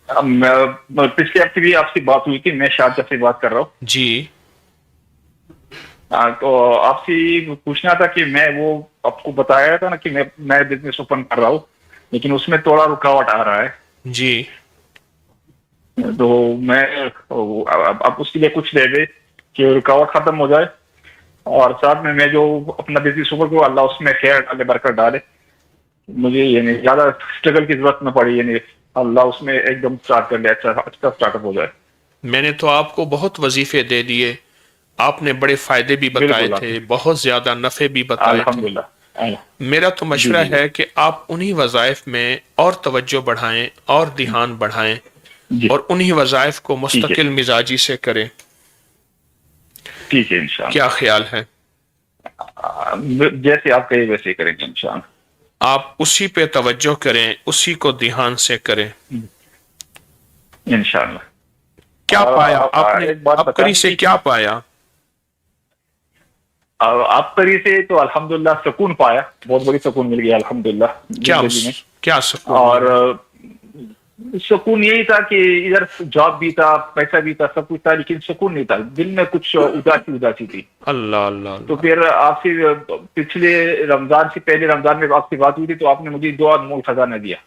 پچھلے ہفتے بھی آپ سے بات ہوئی تھی، میں شارجہ سے بات کر رہا ہوں. جی تو آپ سے پوچھنا تھا کہ میں وہ آپ کو بتایا تھا نا کہ میں بزنس اوپن کر رہا ہوں، لیکن اس میں تھوڑا رکاوٹ آ رہا ہے. جی تو میں اب اس کے لیے کچھ دے دے کہ رکاوٹ ختم ہو جائے، اور ساتھ میں جو اپنا بزنس اوپر کو اللہ اس میں خیر ڈالے، برکت ڈالے. مجھے یعنی زیادہ اسٹرگل کی ضرورت نہ پڑی، یعنی اللہ اس میں ایک دم اسٹارٹ کر لے، اچھا اسٹارٹ اپ ہو جائے. میں نے تو آپ کو بہت وظیفے دے دیے، آپ نے بڑے فائدے بھی بتائے بالکل آپ تھے، بہت زیادہ نفع بھی بتائے تھے. الحمدللہ. میرا تو جی مشورہ جی ہے کہ آپ انہی وظائف میں اور توجہ بڑھائیں اور دھیان بڑھائیں، جی اور انہی وظائف کو ٹھیک ہے مستقل مزاجی سے کریں. ٹھیک ہے انشاءاللہ. کیا خیال ہے؟ جیسے آپ کہیں ویسے ہی کریں گے انشاءاللہ. آپ اسی پہ توجہ کریں، اسی کو دھیان سے کریں. انشاءاللہ. کیا پایا آپ نے ایک بات عبقری بتانی سے؟ تھی کہ کیا پایا؟ آپ طریقے سے تو الحمدللہ سکون پایا، بہت بڑی سکون مل گیا الحمدللہ کیا زندگی میں. کیا سکون اور ملا؟ سکون یہی تھا کہ ادھر جاب بھی تھا، پیسہ بھی تھا، سب کچھ تھا، لیکن سکون نہیں تھا، دل میں کچھ اداسی تھی. اللہ اللہ تو اللہ. پھر آپ سے پچھلے رمضان سے پہلے رمضان میں آپ سے بات ہوئی تھی، تو آپ نے مجھے دعا مول خزانہ دیا.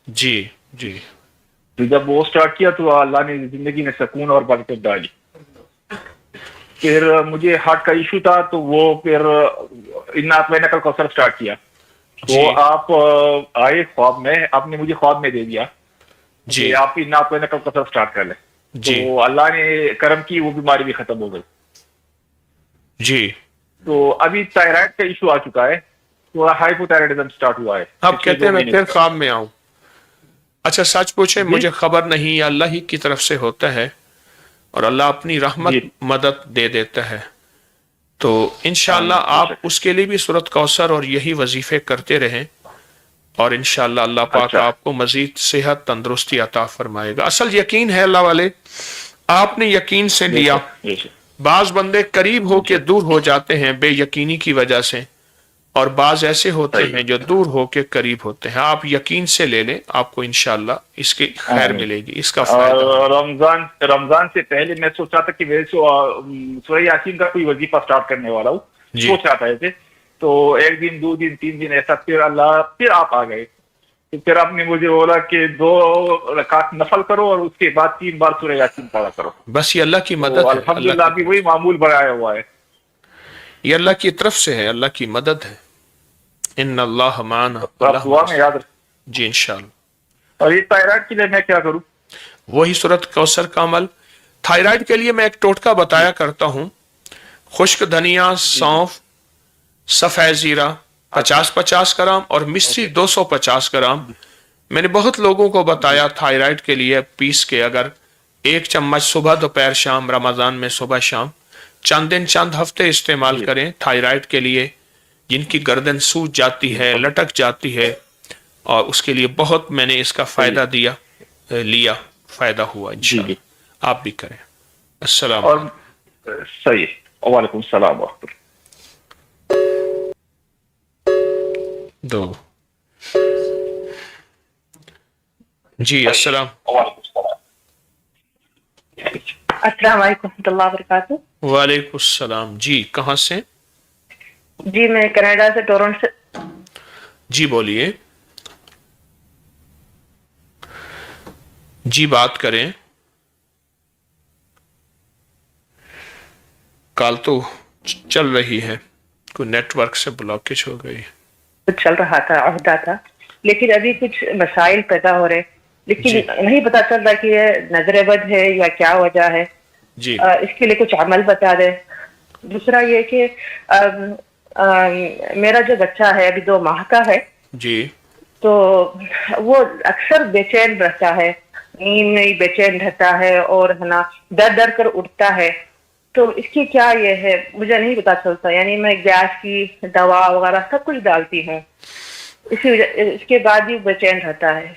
جی جی تو جب وہ اسٹارٹ کیا تو اللہ نے زندگی میں سکون اور برکت ڈالی. پھر مجھے ہارٹ کا ایشو تھا، تو وہ پھر انا اطمئنک الکوثر اسٹارٹ کیا. تو جی آپ آئے خواب میں، آپ نے مجھے خواب میں دے دیا جی کہ آپ انا اطمئنک الکوثر اسٹارٹ کر لیں. جی تو اللہ نے کرم کی، وہ بیماری بھی ختم ہو گئی. جی. تو ابھی تھائرائڈ کا ایشو آ چکا ہے، تھوڑا ہائپو تھائرائڈزم اسٹارٹ ہوا ہے اب پچھلے کہتے 2 ہیں میں مہینے پھر سے. خواب میں آؤں. اچھا سچ پوچھے، جی مجھے خبر نہیں، اللہ ہی کی طرف سے ہوتا ہے اور اللہ اپنی جی رحمت مدد دے دیتا ہے. تو انشاءاللہ بے آپ شک. اس کے لیے بھی سورۃ کوثر اور یہی وظیفے کرتے رہیں، اور انشاءاللہ اللہ پاک اچھا آپ کو مزید صحت تندرستی عطا فرمائے گا. اصل یقین ہے اللہ والے، آپ نے یقین سے بے لیا. شک بے شک. بعض بندے قریب ہو جی کے دور ہو جاتے ہیں بے یقینی کی وجہ سے، اور بعض ایسے ہوتے صحیح. ہیں جو دور ہو کے قریب ہوتے ہیں. آپ یقین سے لے لیں، آپ کو انشاءاللہ اس کی خیر آمین. ملے گی، اس کا فائدہ اور ہوگا. رمضان سے پہلے میں سوچ رہا تھا کہ سورہ یاسین کا کوئی وظیفہ اسٹارٹ کرنے والا ہوں، جی سوچ رہا تھا ایسے. تو 1 دن 2 دن 3 دن ایسا، پھر آپ آ گئے. پھر آپ نے مجھے بولا کہ 2 رکعت نفل کرو اور اس کے بعد 3 بار سورہ یاسین پڑھا کرو. بس یہ اللہ کی تو مدد ہے، اللہ الحمدللہ کی ابھی طرف وہی سے. معمول بنایا ہوا ہے. یہ اللہ کی طرف سے ہے، اللہ کی مدد ہے. ان اللہ معنا، تو آپ اللہ دعا ہمارے میں ساتھ. یاد رکھ. جی انشاءاللہ. اور یہ تھائرائڈ کے لیے میں کیا کروں؟ وہی سورۃ کوثر کا عمل. تھائرائڈ کے لیے میں ایک ٹوٹکا جی بتایا کرتا ہوں. خشک دھنیا، جی جی. سونف، سفید زیرہ اچھا 50-50 گرام اور مصری اوکے. 250 گرام. میں نے بہت لوگوں کو جی بتایا تھائرائڈ کے لیے پیس کے اگر 1 چمچ صبح دوپہر شام، رمضان میں صبح شام چند دن چند ہفتے استعمال جی کریں تھائرائڈ کے لیے، جن کی گردن سوج جاتی جی ہے، بہت لٹک جاتی ہے، اور اس کے لیے بہت میں نے اس کا صحیح. فائدہ لیا، فائدہ ہوا. جی جی. انشاءاللہ آپ بھی کریں. السلام اور علیکم. صحیح. وعلیکم السلام ورحمۃ اللہ. 2. جی السلام. وعلیکم السلام. السلام علیکم ورحمۃ اللہ وبرکاتہ. وعلیکم السلام. جی کہاں سے؟ جی میں کینیڈا سے، ٹورنٹو سے. جی بولیے. جی بات کریں. کال تو چل رہی ہے، کوئی نیٹ ورک سے بلاکیج ہو گئی. کچھ چل رہا تھا، عہدہ تھا، لیکن ابھی کچھ مسائل پیدا ہو رہے، لیکن جی نہیں پتا چل رہا کہ یہ نظر بد ہے یا کیا وجہ ہے. جی اس کے لیے کچھ عمل بتا دیں. دوسرا یہ کہ میرا جو بچہ ہے ابھی 2 ماہ کا ہے، جی تو وہ اکثر بے چین رہتا ہے، نیند میں بے چین رہتا ہے، اور ہے نا ڈر ڈر کر اٹھتا ہے. تو اس کی کیا یہ ہے مجھے نہیں پتا چلتا. یعنی میں گیس کی دوا وغیرہ سب کچھ ڈالتی ہوں، اسی وجہ اس کے بعد بھی بے چین رہتا ہے.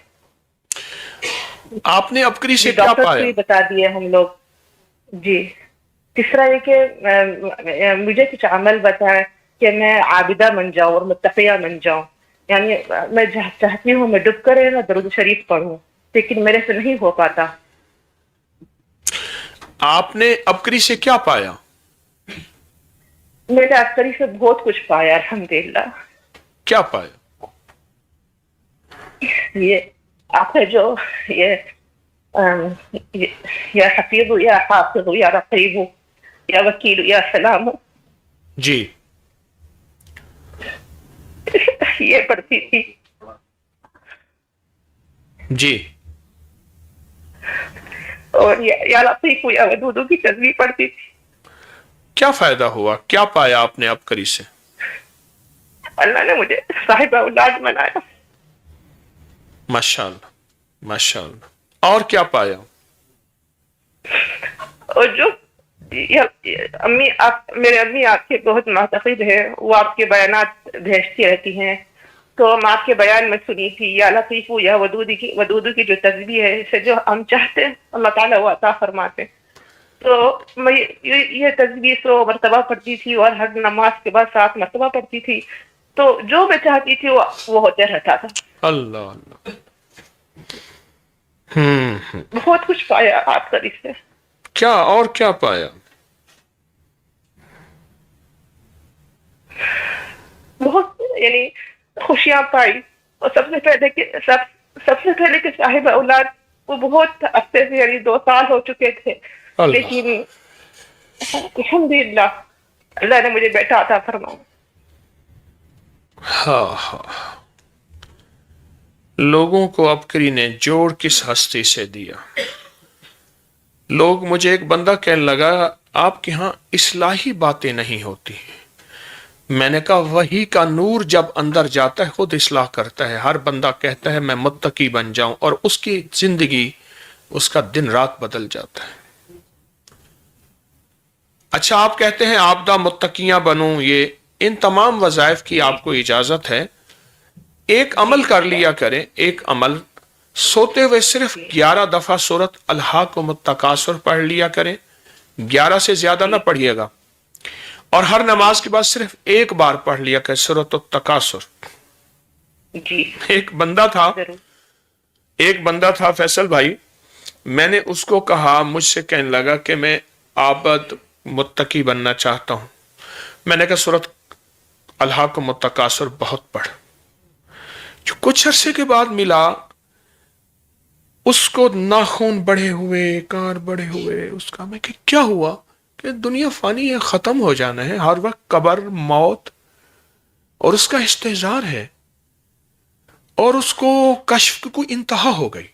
آپ نے عبقری جی سے کیا ڈاکٹر کو پایا؟ بھی بتا دیے ہم لوگ. جی تیسرا یہ کہ مجھے کچھ عمل بتائے کہ میں عابدہ بن جاؤں اور متقیہ بن جاؤں. یعنی میں چاہتی ہوں میں ڈب کرے نا درود شریف پڑھوں. لیکن میرے سے نہیں ہو پاتا. آپ نے ابکری سے کیا پایا؟ میں نے عسکری سے بہت کچھ پایا الحمدللہ. کیا پایا؟ یہ آپ ہے جو یہ یا حفیظ یا حافظ یا رقیب یا وکیل یا سلام جی یہ پڑھتی تھی. جی اور یا لطیف یا ودود کی تسبیح پڑھتی تھی. کیا فائدہ ہوا؟ کیا پایا آپ نے ابکری سے؟ اللہ نے مجھے صاحب اولاد بنایا. ماشاء اللہ ماشاء اللہ. اور کیا پایا؟ اور جو امی آپ میرے امی آپ کے بہت معتقد ہے، وہ آپ کے بیانات بھیجتی رہتی ہیں، تو ہم آپ کے بیان میں سنی تھی یا لطیف یا ودود کی جو تسبیح ہے، اسے جو ہم چاہتے ہیں اللہ تعالیٰ وہ عطا فرماتے. تو میں یہ تسبیح 100 مرتبہ پڑھتی تھی اور ہر نماز کے بعد 7 مرتبہ پڑھتی تھی. تو جو میں چاہتی تھی وہ ہوتے رہتا تھا. اللہ اللہ. بہت کچھ پایا آپ کا سے. کیا اور کیا پایا؟ بہت یعنی خوشیاں پائی. اور سب سے پہلے کہ صاحب اولاد وہ بہت ہفتے سے یعنی 2 سال ہو چکے تھے، لیکن الحمدللہ اللہ نے مجھے بیٹا عطا فرمایا. ہاں ہاں. لوگوں کو ابکری نے جوڑ کس ہستی سے دیا؟ لوگ مجھے ایک بندہ کہنے لگا آپ کے ہاں اصلاحی باتیں نہیں ہوتی. میں نے کہا وحی کا نور جب اندر جاتا ہے خود اصلاح کرتا ہے. ہر بندہ کہتا ہے میں متقی بن جاؤں اور اس کی زندگی اس کا دن رات بدل جاتا ہے. اچھا آپ کہتے ہیں آبدہ متقیاں بنوں، یہ ان تمام وظائف کی آپ کو اجازت ہے. ایک عمل کر لیا کریں، ایک عمل سوتے ہوئے صرف 11 دفعہ سورۃ الہاکم التکاثر پڑھ لیا کریں. 11 سے زیادہ نہ پڑھیے گا. اور ہر نماز کے بعد صرف ایک بار پڑھ لیا کریں سورۃ التکاثر. جی ایک بندہ تھا فیصل بھائی، میں نے اس کو کہا، مجھ سے کہنے لگا کہ میں عابد متقی بننا چاہتا ہوں. میں نے کہا سورۃ الہاکم التکاثر بہت پڑھ. جو کچھ عرصے کے بعد ملا اس کو ناخن بڑھے ہوئے، کار بڑھے ہوئے. اس کا میں کہ کیا ہوا؟ کہ دنیا فانی ہے، ختم ہو جانا ہے، ہر وقت قبر، موت اور اس کا استحضار ہے. اور اس کو کشف کی کوئی انتہا ہو گئی.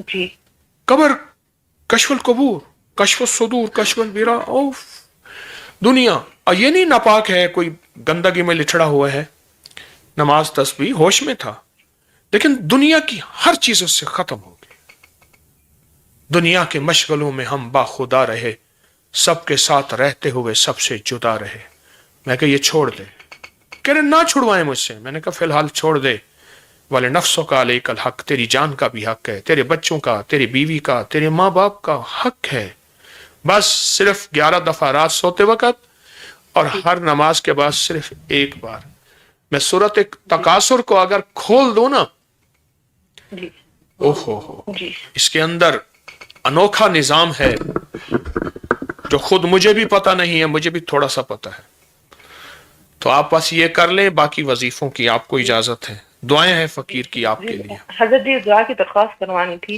جی قبر، کشف القبور، کشف الصدور، کشف البرا. اوف دنیا یہ نہیں ناپاک ہے، کوئی گندگی میں لٹڑا ہوا ہے، نماز تسبیح ہوش میں تھا، لیکن دنیا کی ہر چیز اس سے ختم ہو گئی. دنیا کے مشغلوں میں ہم باخدا رہے، سب کے ساتھ رہتے ہوئے سب سے جدا رہے. میں کہ یہ چھوڑ دے. کہہ رہے نہ چھڑوائیں مجھ سے. میں نے کہا فی الحال چھوڑ دے. والے نفسوں کا علیک الحق، تیری جان کا بھی حق ہے، تیرے بچوں کا، تیری بیوی کا، تیرے ماں باپ کا حق ہے. بس صرف 11 دفعہ رات سوتے وقت اور ہر نماز کے بعد صرف ایک بار. میں سورۃ تکاثر کو اگر کھول دوں نا، جی اوہو جی اس کے اندر انوکھا نظام ہے جو خود مجھے بھی پتہ نہیں ہے، مجھے بھی تھوڑا سا پتہ ہے. تو آپ بس یہ کر لیں، باقی وظیفوں کی آپ کو اجازت ہے. دعائیں ہیں فقیر کی آپ کے لیے. حضرت جی دعا کی درخواست کروانی تھی.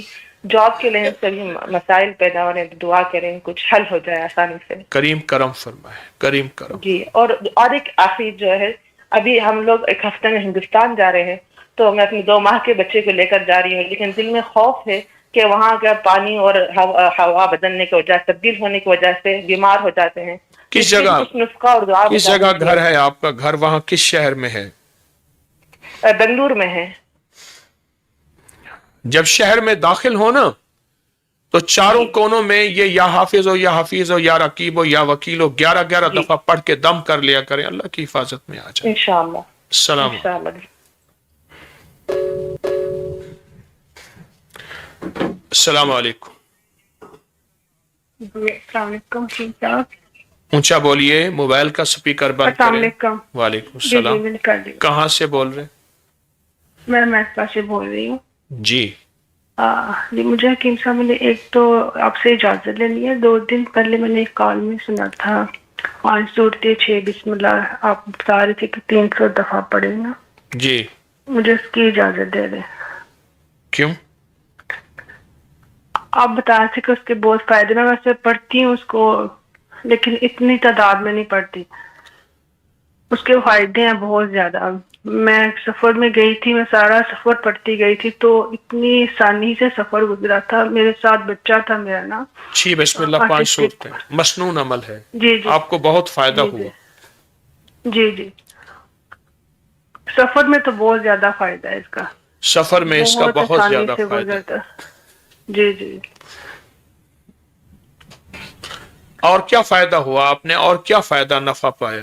جاب کے لیے سبھی مسائل پیدا ہو رہے ہیں، دعا کریں کچھ حل ہو جائے آسانی سے. کریم کرم فرمائے، کریم کرم. جی اور ایک آخری جو ہے، ابھی ہم لوگ ایک ہفتے میں ہندوستان جا رہے ہیں، تو میں اپنے 2 ماہ کے بچے کو لے کر جا رہی ہوں، لیکن دل میں خوف ہے کہ وہاں کا پانی اور ہوا بدلنے کی وجہ سے، تبدیل ہونے کی وجہ سے بیمار ہو جاتے ہیں. کس جگہ کچھ نسخہ اور دعا کس جگہ گھر ہے آپ کا؟ گھر وہاں کس شہر میں ہے؟ بنگلور میں ہے. جب شہر میں داخل ہو نا تو چاروں کونوں میں یہ یا حافظ ہو یا حفیظ ہو یا رقیب ہو یا وکیل ہو 11 دفعہ پڑھ کے دم کر لیا کریں. اللہ کی حفاظت میں آ جائے انشاءاللہ. السلام. السلام علیکم. السلام علیکم. ٹھیک ہے، اونچا بولیے، موبائل کا سپیکر بند السلام کریں. علیکم. وعلیکم جی السلام. میں کر دی. کہاں سے بول رہے؟ میں محسا سے بول رہی ہوں. جی جی مجھے حکیم صاحب نے ایک تو آپ سے اجازت لینی ہے. 2 دن پہلے میں نے ایک کال میں سنا تھا 5 صورتیں 6 بسم اللہ آپ بتا رہے تھے کہ 300 دفعہ پڑھے نا. جی. مجھے اس کی اجازت دے دیں. کیوں؟ آپ بتا رہے تھے کہ اس کے بہت فائدے. میں ویسے پڑھتی ہوں اس کو لیکن اتنی تعداد میں نہیں پڑھتی. اس کے فائدے ہیں بہت زیادہ. میں سفر میں گئی تھی, میں سارا سفر پڑھتی گئی تھی تو اتنی آسانی سے سفر گزرا تھا. میرے ساتھ بچہ تھا میرا نا. چھ بسم اللہ 5 آٹسٹک. صورتیں مسنون عمل ہے. جی جی آپ کو بہت فائدہ جی ہوا. جی جی سفر میں تو بہت زیادہ فائدہ ہے اس کا. سفر میں اس کا بہت آسانی زیادہ سے فائدہ ہے. گزرتا. جی جی اور کیا فائدہ ہوا آپ نے, اور کیا فائدہ نفع پایا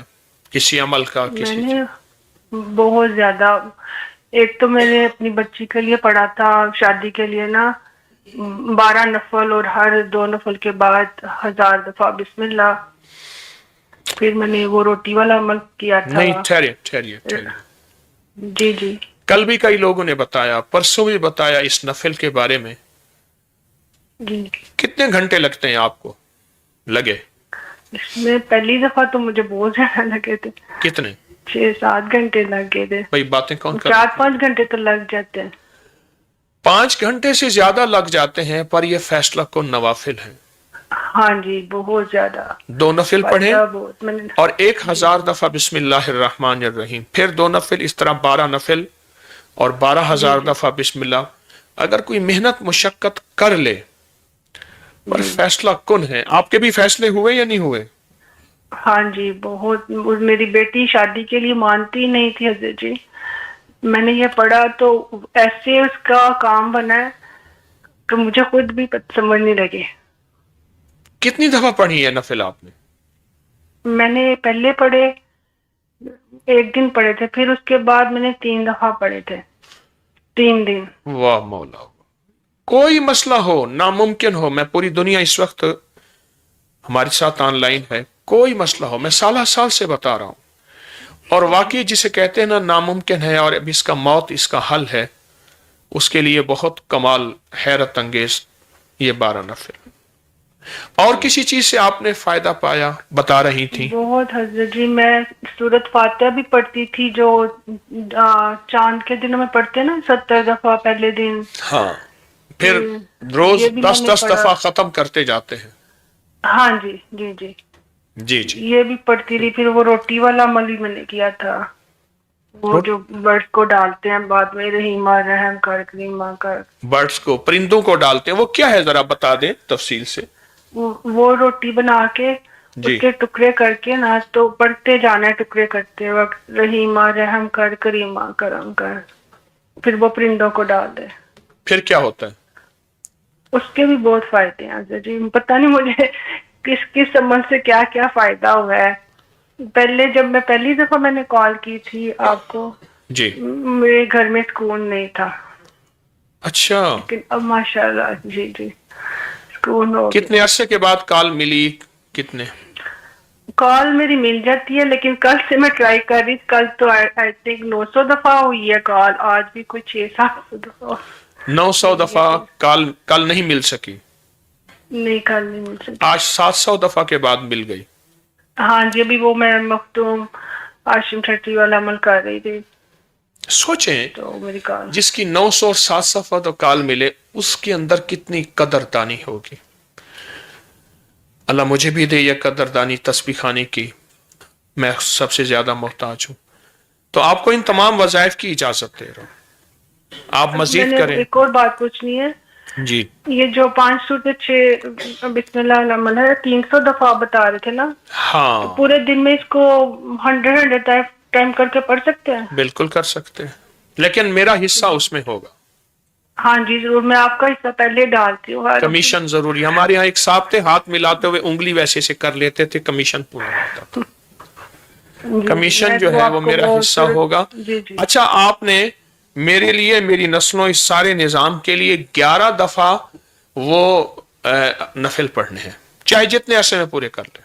کسی عمل کا؟ میں کسی نے بہت زیادہ. ایک تو میں نے اپنی بچی کے لیے پڑھا تھا شادی کے لیے نا 12 نفل, اور ہر 2 نفل کے بعد 1000 دفعہ بسم اللہ. پھر میں نے وہ روٹی والا عمل کیا تھا. نہیں, ٹھہریے. جی جی کل بھی کئی لوگوں نے بتایا, پرسوں بھی بتایا اس نفل کے بارے میں. جی کتنے گھنٹے لگتے ہیں آپ کو لگے؟ اس میں پہلی دفعہ تو مجھے بہت زیادہ لگے تھے. کتنے؟ 6-7 گھنٹے لگ گئے تھے. بھائی باتیں کون کر 4-5 گھنٹے تو لگ جاتے ہیں. 5 گھنٹے سے زیادہ لگ جاتے ہیں, پر یہ فیصلہ کن نوافل ہے. ہاں جی بہت زیادہ 2 نفل پڑھیں فائدہ بہت. میں نے اور 1000 دفعہ بسم اللہ الرحمن الرحیم, پھر 2 نفل, اس طرح 12 نفل اور 12000 دفعہ بسم اللہ. اگر کوئی محنت مشقت کر لے پر فیصلہ کن ہے. آپ کے بھی فیصلے ہوئے یا نہیں ہوئے؟ ہاں جی بہت. میری بیٹی شادی کے لیے مانتی نہیں تھی حضرت جی. میں نے یہ پڑھا تو ایسے اس کا کام بنا ہے کہ مجھے خود بھی سمجھ نہیں لگے. کتنی دفعہ پڑھی ہے نفل آپ نے؟ میں نے پہلے پڑھے 1 دن پڑھے تھے, پھر اس کے بعد میں نے 3 دفعہ پڑھے تھے 3 دن. واہ مولا. کوئی مسئلہ ہو, ناممکن ہو, میں پوری دنیا اس وقت ہمارے ساتھ آن لائن ہے, کوئی مسئلہ ہو, میں سالہ سال سے بتا رہا ہوں, اور واقعی جسے کہتے ہیں نا ناممکن ہے اور اب اس کا موت اس کا حل ہے, اس کے لیے بہت کمال حیرت انگیز یہ 12 نفل. اور کسی چیز سے آپ نے فائدہ پایا بتا رہی تھی؟ بہت حضرت جی. میں سورت فاتحہ بھی پڑھتی تھی جو چاند کے دنوں میں پڑھتے ہیں نا 70 دفعہ پہلے دن. ہاں, پھر روز یہ بھی میں 10 نے پڑھا. دفعہ ختم کرتے جاتے ہیں. ہاں جی جی جی جی یہ بھی پڑھتی رہی. پھر وہ روٹی والا عمل بھی میں نے کیا تھا, وہ جو برڈ کو ڈالتے ہیں بعد میں رحیمہ رحم کر کریمہ کر. برڈز کو, پرندوں کو ڈالتے ہیں, وہ کیا ہے ذرا بتا دیں تفصیل سے. وہ روٹی بنا کے اس جی کے ٹکڑے کر کے نا تو پڑھتے جانا ہے ٹکڑے کرتے وقت رحیمہ رحم کر کریمہ کرم کر, پھر وہ پرندوں کو ڈال دے. پھر کیا ہوتا ہے؟ اس کے بھی بہت فائدے ہیں جی. پتہ نہیں مجھے کس عمل سے کیا کیا فائدہ ہوا ہے. پہلے جب میں پہلی دفعہ میں نے کال کی تھی آپ کو, جی میرے گھر میں سکون نہیں تھا. اچھا, لیکن اب ماشاءاللہ جی سکون ہو گیا. کتنے عرصے کے بعد کال ملی؟ کتنے؟ کال میری مل جاتی ہے لیکن کل سے میں ٹرائی کر رہی. کل تو آئی تھنک 900 دفعہ ہوئی ہے کال, آج بھی کوئی 600-700 دفعہ. 900 دفعہ کل نہیں مل سکی؟ نہیں کل نہیں مل سکی. آج 700 دفعہ کے بعد مل گئی. ہاں جی, ابھی وہ میں مختوم عاشم ٹھٹی والا عمل کر رہی تھی سوچیں تو میری کال. جس کی 900 اور 700 تو کال ملے, اس کے اندر کتنی قدردانی ہوگی. اللہ مجھے بھی دے یہ قدردانی تسبیح خانے کی, میں سب سے زیادہ محتاج ہوں. تو آپ کو ان تمام وظائف کی اجازت دے رہا ہوں, آپ مزید کریں. ایک اور بات پوچھنی ہے. جی یہ جو 5 صورتیں 6 بسم اللہ العمل ہے 300 دفعہ بتا رہے تھے نا, تو ہاں پورے دن میں اس کو 100 ٹائم کر کے پڑھ سکتے ہیں؟ بالکل کر سکتے ہیں, لیکن میرا حصہ اس میں ہوگا. ہاں جی ضرور, میں آپ کا حصہ پہلے ڈالتی ہوں. کمیشن ضروری. ہمارے یہاں ایک صاحب تھے, ہاتھ ملاتے ہوئے انگلی ویسے سے کر لیتے تھے, کمیشن پورا ہوتا تھا. کمیشن جو ہے وہ میرا حصہ ہوگا. جی اچھا, آپ نے میرے لیے, میری نسلوں, اس سارے نظام کے لیے 11 دفعہ وہ نفل پڑھنے ہیں, چاہے جتنے عرصے میں پورے کر لیں.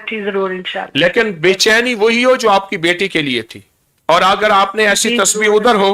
جی ضرور انشاءاللہ. لیکن بے چینی وہی ہو جو آپ کی بیٹی کے لیے تھی, اور اگر آپ نے ایسی تسبیح ادھر ہو